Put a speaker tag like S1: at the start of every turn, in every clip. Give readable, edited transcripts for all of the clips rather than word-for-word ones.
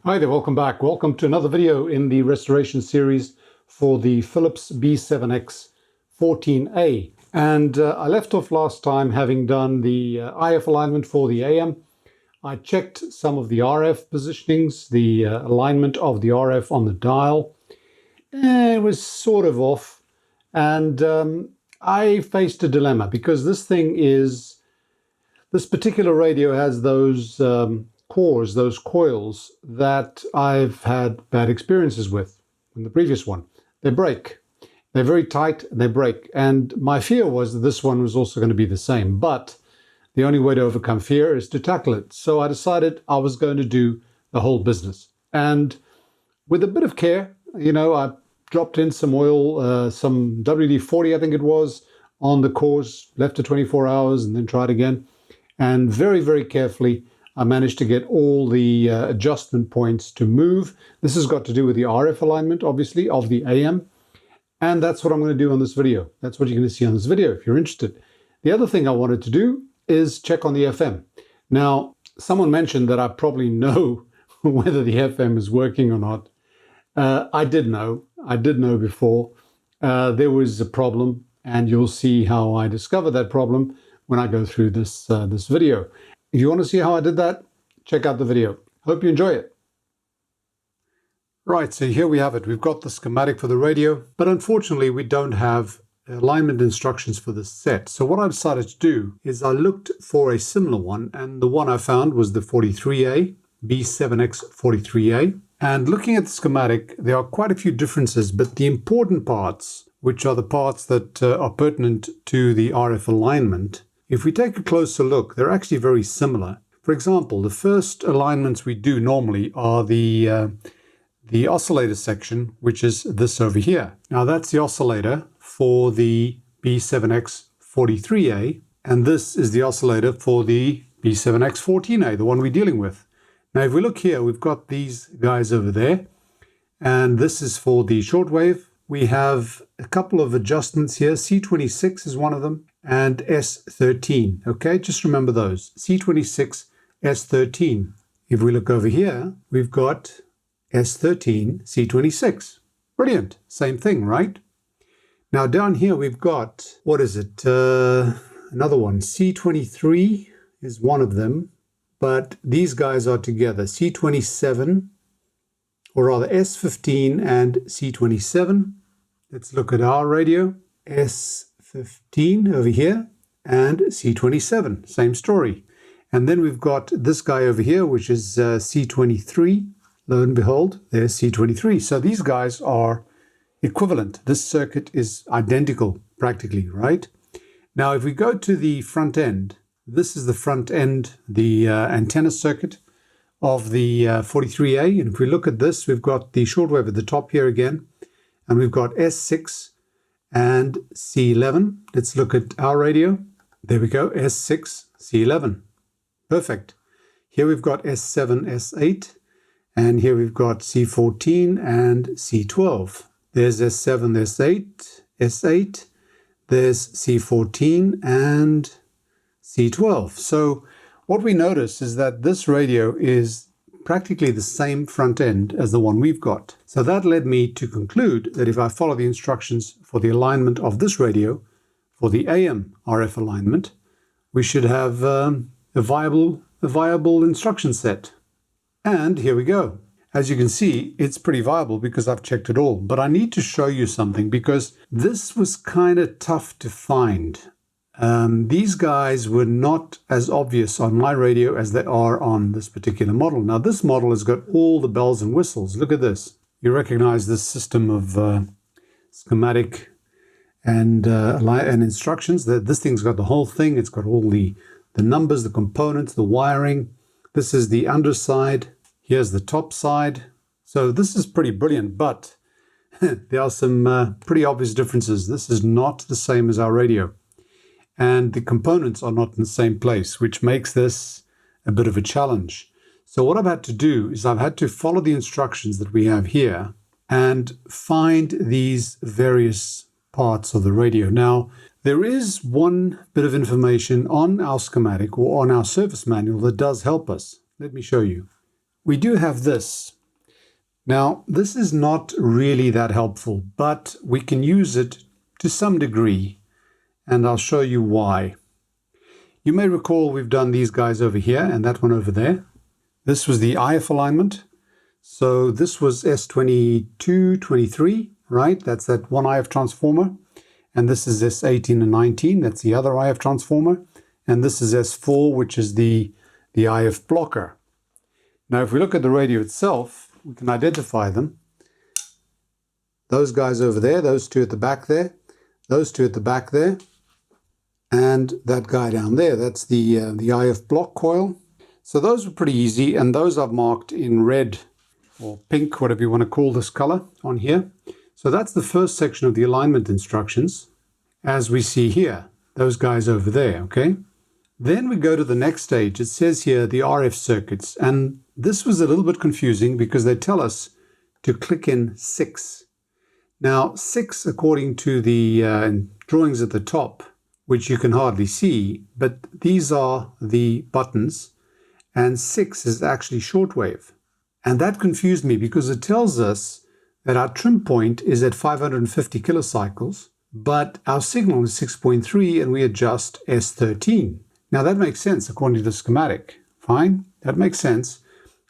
S1: Hi there, welcome back. Welcome to another video in the restoration series for the Philips B7X14A. And I left off last time having done the IF alignment for the AM. I checked some of the RF positionings, the alignment of the RF on the dial. It was sort of off. And I faced a dilemma because this particular radio has those cores, those coils that I've had bad experiences with in the previous one. They break. They're very tight, they break. And my fear was that this one was also going to be the same. But the only way to overcome fear is to tackle it. So I decided I was going to do the whole business. And with a bit of care, I dropped in some oil, some WD-40, I think it was, on the cores, left it 24 hours and then tried again. And very, very carefully, I managed to get all the adjustment points to move. This has got to do with the RF alignment, obviously, of the AM. And that's what I'm going to do on this video. That's what you're going to see on this video if you're interested. The other thing I wanted to do is check on the FM. Now, someone mentioned that I probably know whether the FM is working or not. I did know before. There was a problem, and you'll see how I discovered that problem when I go through this video. If you want to see how I did that, check out the video. Hope you enjoy it. Right, so here we have it. We've got the schematic for the radio, but unfortunately we don't have alignment instructions for this set. So what I decided to do is I looked for a similar one, and the one I found was the 43A, B7X14A. And looking at the schematic, there are quite a few differences, but the important parts, which are the parts that are pertinent to the RF alignment, if we take a closer look, they're actually very similar. For example, the first alignments we do normally are the oscillator section, which is this over here. Now that's the oscillator for the B7X43A, and this is the oscillator for the B7X14A, the one we're dealing with. Now if we look here, we've got these guys over there, and this is for the shortwave. We have a couple of adjustments here. C26 is one of them, and S13. Okay, just remember those. C26, S13. If we look over here, we've got S13, C26. Brilliant. Same thing, right? Now down here we've got, what is it? Another one. C23 is one of them, but these guys are together. C27, or rather S15 and C27. Let's look at our radio. S15 over here and C27, same story. And then we've got this guy over here, which is C23. Lo and behold, there's C23. So these guys are equivalent. This circuit is identical practically, right? Now, if we go to the front end, this is the front end, the antenna circuit of the 43A. And if we look at this, we've got the shortwave at the top here again, and we've got S6 and C11. Let's look at our radio. There we go, S6, C11. Perfect. Here we've got S7, S8, and here we've got C14 and C12. There's S7, S8, S8. There's C14 and C12. So what we notice is that this radio is practically the same front end as the one we've got. So that led me to conclude that if I follow the instructions for the alignment of this radio, for the AM RF alignment, we should have a viable instruction set. And here we go. As you can see, it's pretty viable because I've checked it all. But I need to show you something because this was kind of tough to find. These guys were not as obvious on my radio as they are on this particular model. Now this model has got all the bells and whistles. Look at this. You recognize this system of schematic and instructions. This thing's got the whole thing. It's got all the numbers, the components, the wiring. This is the underside. Here's the top side. So this is pretty brilliant, but there are some pretty obvious differences. This is not the same as our radio. And the components are not in the same place, which makes this a bit of a challenge. So what I've had to do is I've had to follow the instructions that we have here and find these various parts of the radio. Now, there is one bit of information on our schematic or on our service manual that does help us. Let me show you. We do have this, Now, this is not really that helpful, but we can use it to some degree, and I'll show you why. You may recall we've done these guys over here and that one over there. This was the IF alignment. So this was S2223, right? That's that one IF transformer. And this is S18 and 19. That's the other IF transformer. And this is S4, which is the IF blocker. Now, if we look at the radio itself, we can identify them. Those guys over there, those two at the back there, those two at the back there, and that guy down there, that's the IF block coil. So those were pretty easy, and those I've marked in red or pink, whatever you want to call this color on here. So that's the first section of the alignment instructions, as we see here, those guys over there, okay? Then we go to the next stage. It says here the RF circuits, and this was a little bit confusing because they tell us to click in 6. Now 6, according to the drawings at the top, which you can hardly see, but these are the buttons, and 6 is actually shortwave. And that confused me because it tells us that our trim point is at 550 kilocycles, but our signal is 6.3 and we adjust S13. Now that makes sense according to the schematic. Fine, that makes sense.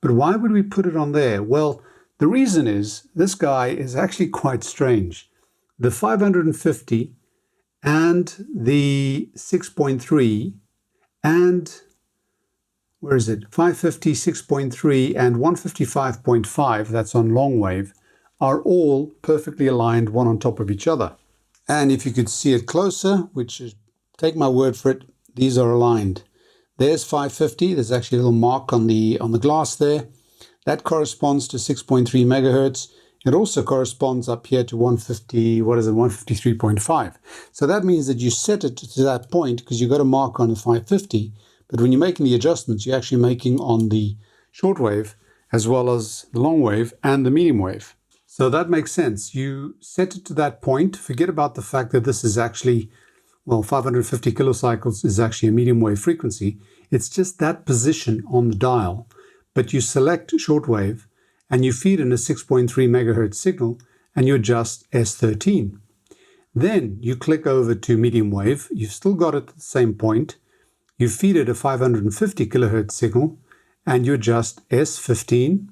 S1: But why would we put it on there? Well, the reason is this guy is actually quite strange. The 550 and the 6.3 and where is it? 550, 6.3 and 155.5, that's on long wave, are all perfectly aligned one on top of each other. And if you could see it closer, which is, take my word for it, these are aligned. There's 550, there's actually a little mark on the glass there. That corresponds to 6.3 megahertz. It also corresponds up here to 150, what is it, 153.5. So that means that you set it to that point because you've got a mark on the 550. But when you're making the adjustments, you're actually making on the shortwave as well as the long wave and the medium wave. So that makes sense. You set it to that point. Forget about the fact that this is actually, well, 550 kilocycles is actually a medium wave frequency. It's just that position on the dial. But you select shortwave and you feed in a 6.3 megahertz signal and you adjust S13. Then you click over to medium wave. You've still got it at the same point. You feed it a 550 kilohertz signal and you adjust S15.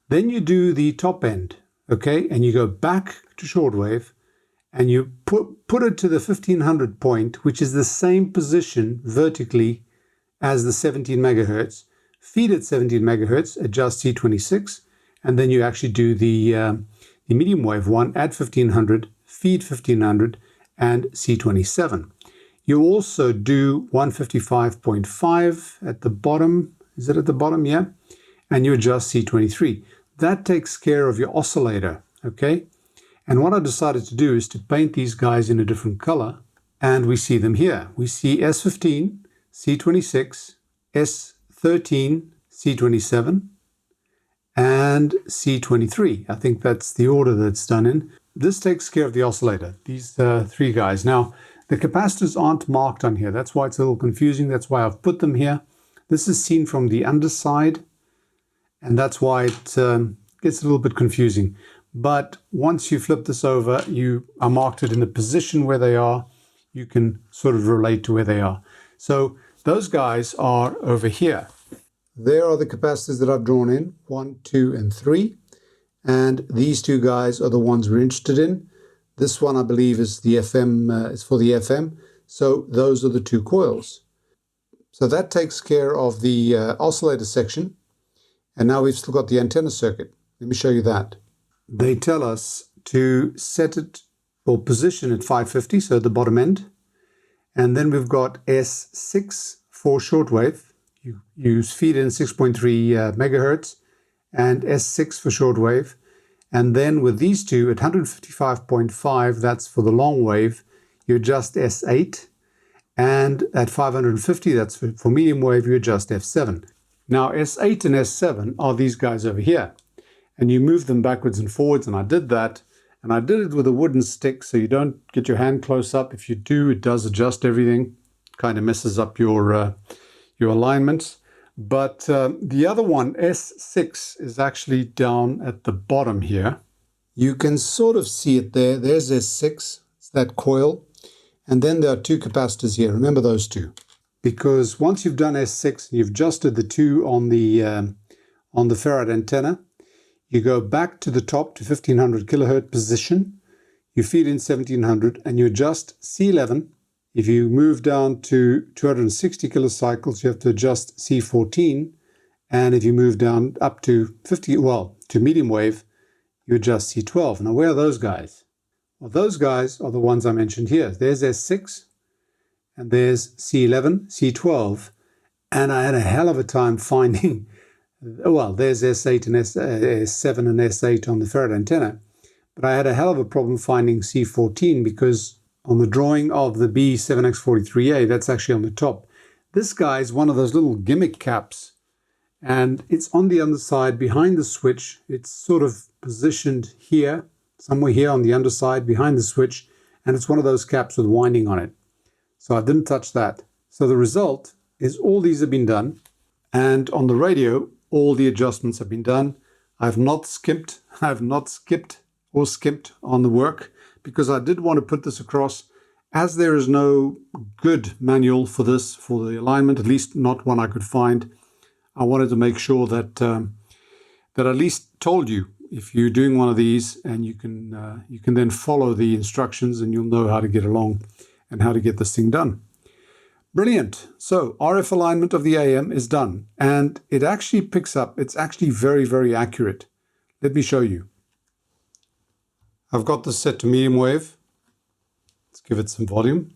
S1: Then you do the top end, okay? And you go back to shortwave and you put it to the 1500 point, which is the same position vertically as the 17 megahertz. Feed it 17 megahertz, adjust C26, and then you actually do the medium wave one at 1500, feed 1500, and C27. You also do 155.5 at the bottom. Is it at the bottom? Yeah. And you adjust C23. That takes care of your oscillator, okay? And what I decided to do is to paint these guys in a different color, and we see them here. We see S15, C26, S13, C27, and C23. I think that's the order that's done in. This takes care of the oscillator, these three guys. Now, the capacitors aren't marked on here. That's why it's a little confusing. That's why I've put them here. This is seen from the underside, and that's why it gets a little bit confusing. But once you flip this over, I marked it in the position where they are. You can sort of relate to where they are. So those guys are over here. There are the capacitors that I've drawn in, 1, 2, and 3. And these two guys are the ones we're interested in. This one, I believe, is the FM, is for the FM. So those are the two coils. So that takes care of the oscillator section. And now we've still got the antenna circuit. Let me show you that. They tell us to set it or position at 550, so the bottom end. And then we've got S6 for shortwave. You feed in 6.3 megahertz and S6 for shortwave. And then with these two at 155.5, that's for the long wave, you adjust S8. And at 550, that's for medium wave, you adjust F7. Now S8 and S7 are these guys over here. And you move them backwards and forwards, and I did that. And I did it with a wooden stick, so you don't get your hand close up. If you do, it does adjust everything. Kind of messes up your alignments. But the other one, S6, is actually down at the bottom here. You can sort of see it there. There's S6, it's that coil. And then there are two capacitors here. Remember those two. Because once you've done S6, you've adjusted the two on the ferrite antenna, you go back to the top to 1500 kilohertz position, you feed in 1700 and you adjust C11. If you move down to 260 kilocycles, you have to adjust C14. And if you move down up to to medium wave, you adjust C12. Now where are those guys? Well, those guys are the ones I mentioned here. There's S6 and there's C11, C12. And I had a hell of a time finding, well, there's S8 and S7 and S8 on the ferrite antenna. But I had a hell of a problem finding C14 because on the drawing of the B7X14A, that's actually on the top. This guy is one of those little gimmick caps. And it's on the underside behind the switch. It's sort of positioned here, somewhere here on the underside behind the switch. And it's one of those caps with winding on it. So I didn't touch that. So the result is all these have been done. And on the radio, all the adjustments have been done. I've not skipped or skipped on the work because I did want to put this across. As there is no good manual for this, for the alignment, at least not one I could find, I wanted to make sure that that I at least told you if you're doing one of these, and you can then follow the instructions and you'll know how to get along and how to get this thing done. Brilliant. So RF alignment of the AM is done, and it actually picks up. It's actually very, very accurate. Let me show you. I've got this set to medium wave. Let's give it some volume.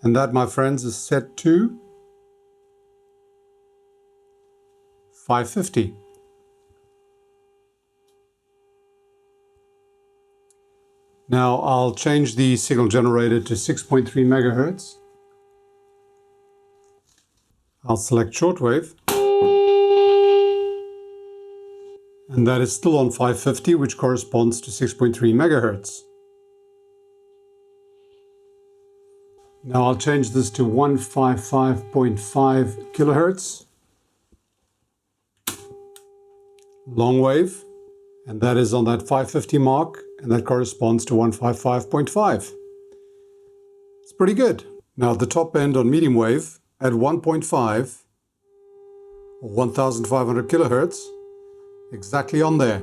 S1: And that, my friends, is set to 550. Now I'll change the signal generator to 6.3 megahertz. I'll select shortwave. And that is still on 550, which corresponds to 6.3 megahertz. Now I'll change this to 155.5 kilohertz. Long wave. And that is on that 550 mark. And that corresponds to 155.5. It's pretty good. Now the top end on medium wave at 1.5 or 1500 kilohertz, exactly on there.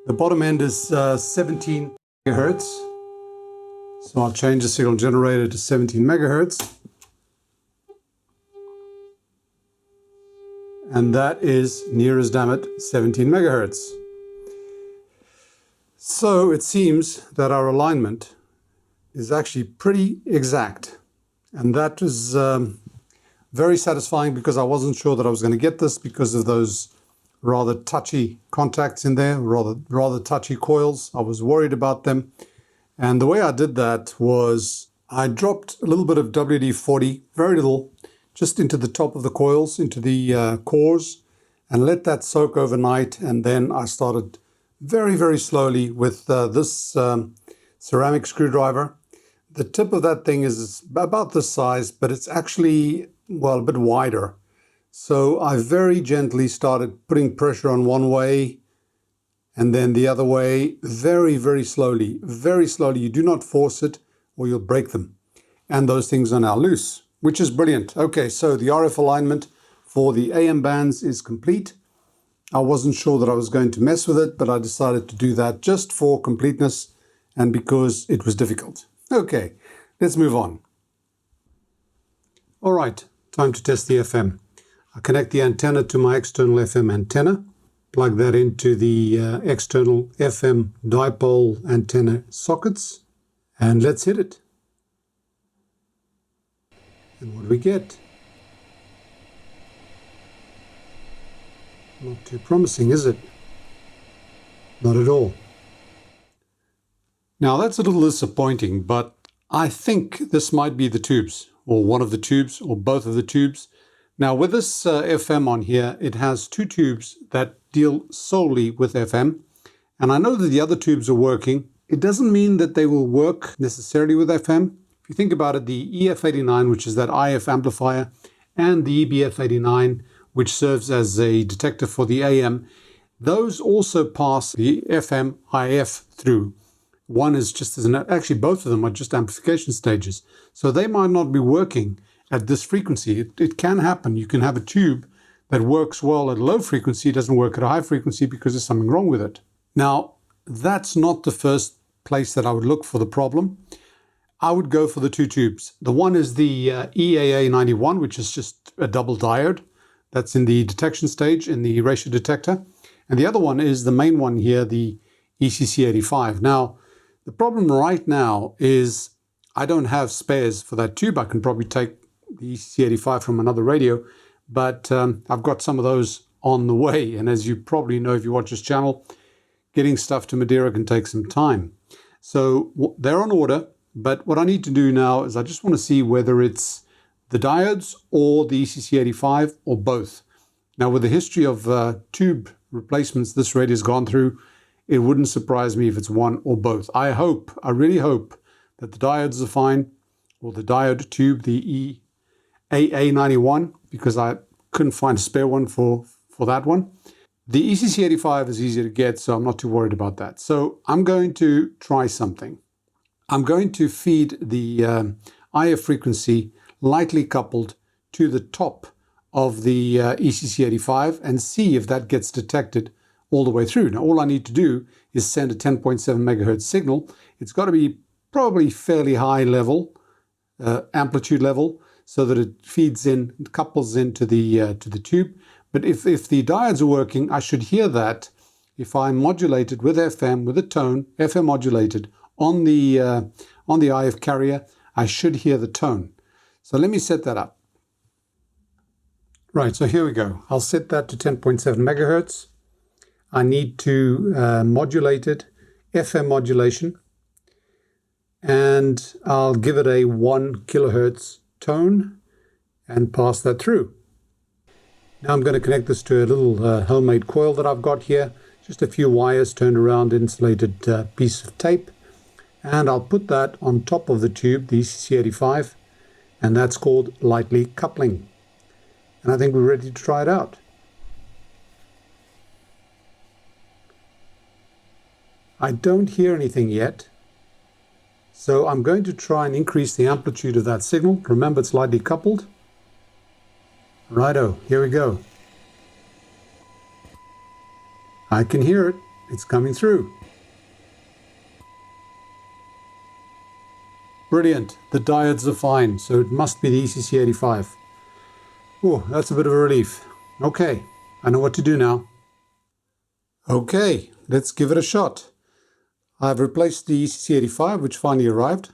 S1: The bottom end is 17 megahertz. So I'll change the signal generator to 17 megahertz. And that is near as damn it 17 megahertz. So it seems that our alignment is actually pretty exact. And that is very satisfying because I wasn't sure that I was going to get this because of those rather touchy contacts in there, rather touchy coils. I was worried about them. And the way I did that was I dropped a little bit of WD-40, very little, just into the top of the coils, into the cores, and let that soak overnight. And then I started very, very slowly with this ceramic screwdriver. The tip of that thing is about this size, but it's actually, well, a bit wider. So I very gently started putting pressure on one way and then the other way, very, very slowly. Very slowly. You do not force it or you'll break them. And those things are now loose, which is brilliant. Okay, so the RF alignment for the AM bands is complete. I wasn't sure that I was going to mess with it, but I decided to do that just for completeness and because it was difficult. Okay, let's move on. All right, time to test the FM. I connect the antenna to my external FM antenna, plug that into the external FM dipole antenna sockets, and let's hit it. And what do we get? Not too promising, is it? Not at all. Now that's a little disappointing, but I think this might be the tubes, or one of the tubes, or both of the tubes. Now with this FM on here, it has two tubes that deal solely with FM. And I know that the other tubes are working, It doesn't mean that they will work necessarily with FM. If you think about it, the EF89, which is that IF amplifier, and the EBF89, which serves as a detector for the AM, those also pass the FM IF through. One is just as actually both of them are just amplification stages. So they might not be working at this frequency. It can happen. You can have a tube that works well at low frequency, doesn't work at a high frequency because there's something wrong with it. Now, that's not the first place that I would look for the problem. I would go for the two tubes. The one is the EAA91, which is just a double diode. That's in the detection stage in the ratio detector. And the other one is the main one here, the ECC85. Now, the problem right now is I don't have spares for that tube. I can probably take the ECC85 from another radio, but I've got some of those on the way. And as you probably know if you watch this channel, getting stuff to Madeira can take some time. So they're on order, but what I need to do now is I just want to see whether it's the diodes or the ECC85 or both. Now, with the history of tube replacements this radio's gone through, it wouldn't surprise me if it's one or both. I really hope that the diodes are fine, or the diode tube, the EAA91, because I couldn't find a spare one for that one. The ECC85 is easier to get, so I'm not too worried about that. So I'm going to try something. I'm going to feed the IF frequency lightly coupled to the top of the ECC85 and see if that gets detected all the way through. Now, all I need to do is send a 10.7 megahertz signal. It's got to be probably fairly high level, amplitude level, so that it feeds in, couples into the tube. But if the diodes are working, I should hear that if I modulate it with FM, with a tone, FM modulated on the IF carrier, I should hear the tone. So let me set that up. Right, so here we go. I'll set that to 10.7 megahertz. I need to modulate it, FM modulation, and I'll give it a 1 kilohertz tone and pass that through. Now I'm going to connect this to a little homemade coil that I've got here, just a few wires turned around insulated piece of tape, and I'll put that on top of the tube, the ECC85, and that's called lightly coupling. And I think we're ready to try it out. I don't hear anything yet, so I'm going to try and increase the amplitude of that signal. Remember, it's lightly coupled. Righto, here we go. I can hear it. It's coming through. Brilliant. The diodes are fine, so it must be the ECC85. Oh, that's a bit of a relief. Okay, I know what to do now. Okay, let's give it a shot. I've replaced the ECC85, which finally arrived.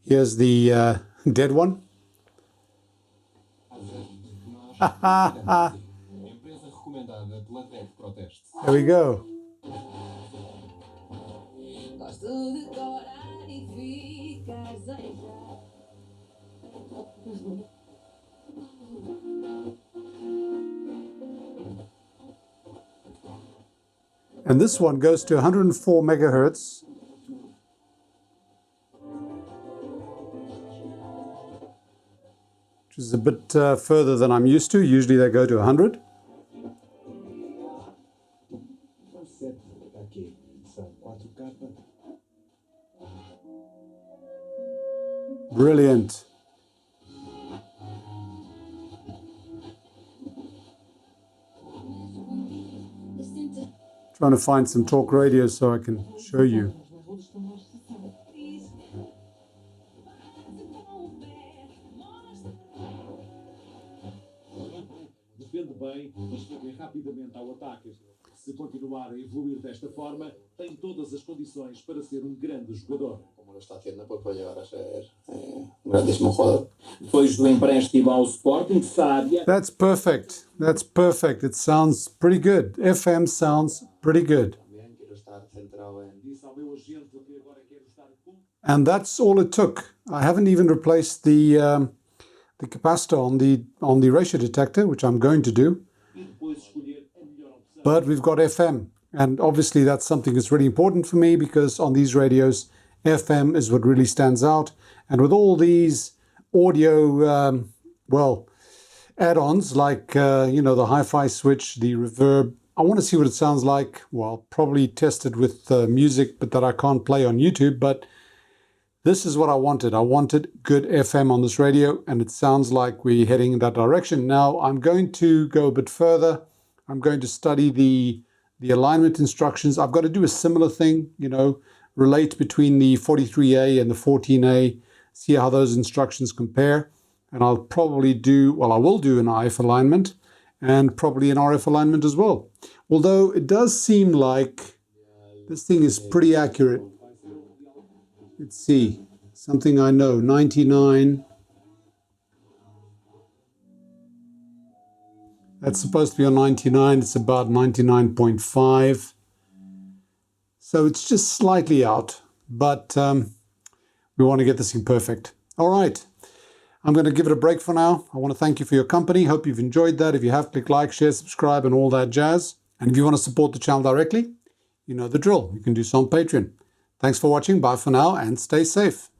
S1: Here's the dead one. There we go. And this one goes to 104 megahertz. Which is a bit further than I'm used to. Usually they go to 100. Brilliant. Trying to find some talk radio so I can show you.
S2: Defende bem, mas foi rapidamente ao ataque. Se continuar a evoluir desta forma, tem todas as condições para ser grande jogador.
S3: Como lo está haciendo, pues puede llegar a ser un grandísimo jugador.
S2: Depois do empréstimo ao Sporting, Sábia.
S1: That's perfect. That's perfect. It sounds pretty good. FM sounds pretty good. And that's all it took. I haven't even replaced the capacitor on the ratio detector, which I'm going to do. But we've got FM. And obviously that's something that's really important for me, because on these radios, FM is what really stands out. And with all these audio, add-ons like, the hi-fi switch, the reverb, I want to see what it sounds like. Well, probably test it with music, but that I can't play on YouTube. But this is what I wanted. I wanted good FM on this radio, and it sounds like we're heading in that direction. Now, I'm going to go a bit further. I'm going to study the alignment instructions. I've got to do a similar thing, relate between the 43A and the 14A, see how those instructions compare. And I'll probably I will do an IF alignment and probably an RF alignment as well. Although it does seem like this thing is pretty accurate. Let's see, something I know, 99. That's supposed to be on 99, it's about 99.5. So it's just slightly out, but we want to get this thing perfect. All right, I'm going to give it a break for now. I want to thank you for your company. Hope you've enjoyed that. If you have, click like, share, subscribe, and all that jazz. And if you want to support the channel directly, you know the drill. You can do so on Patreon. Thanks for watching. Bye for now, and stay safe.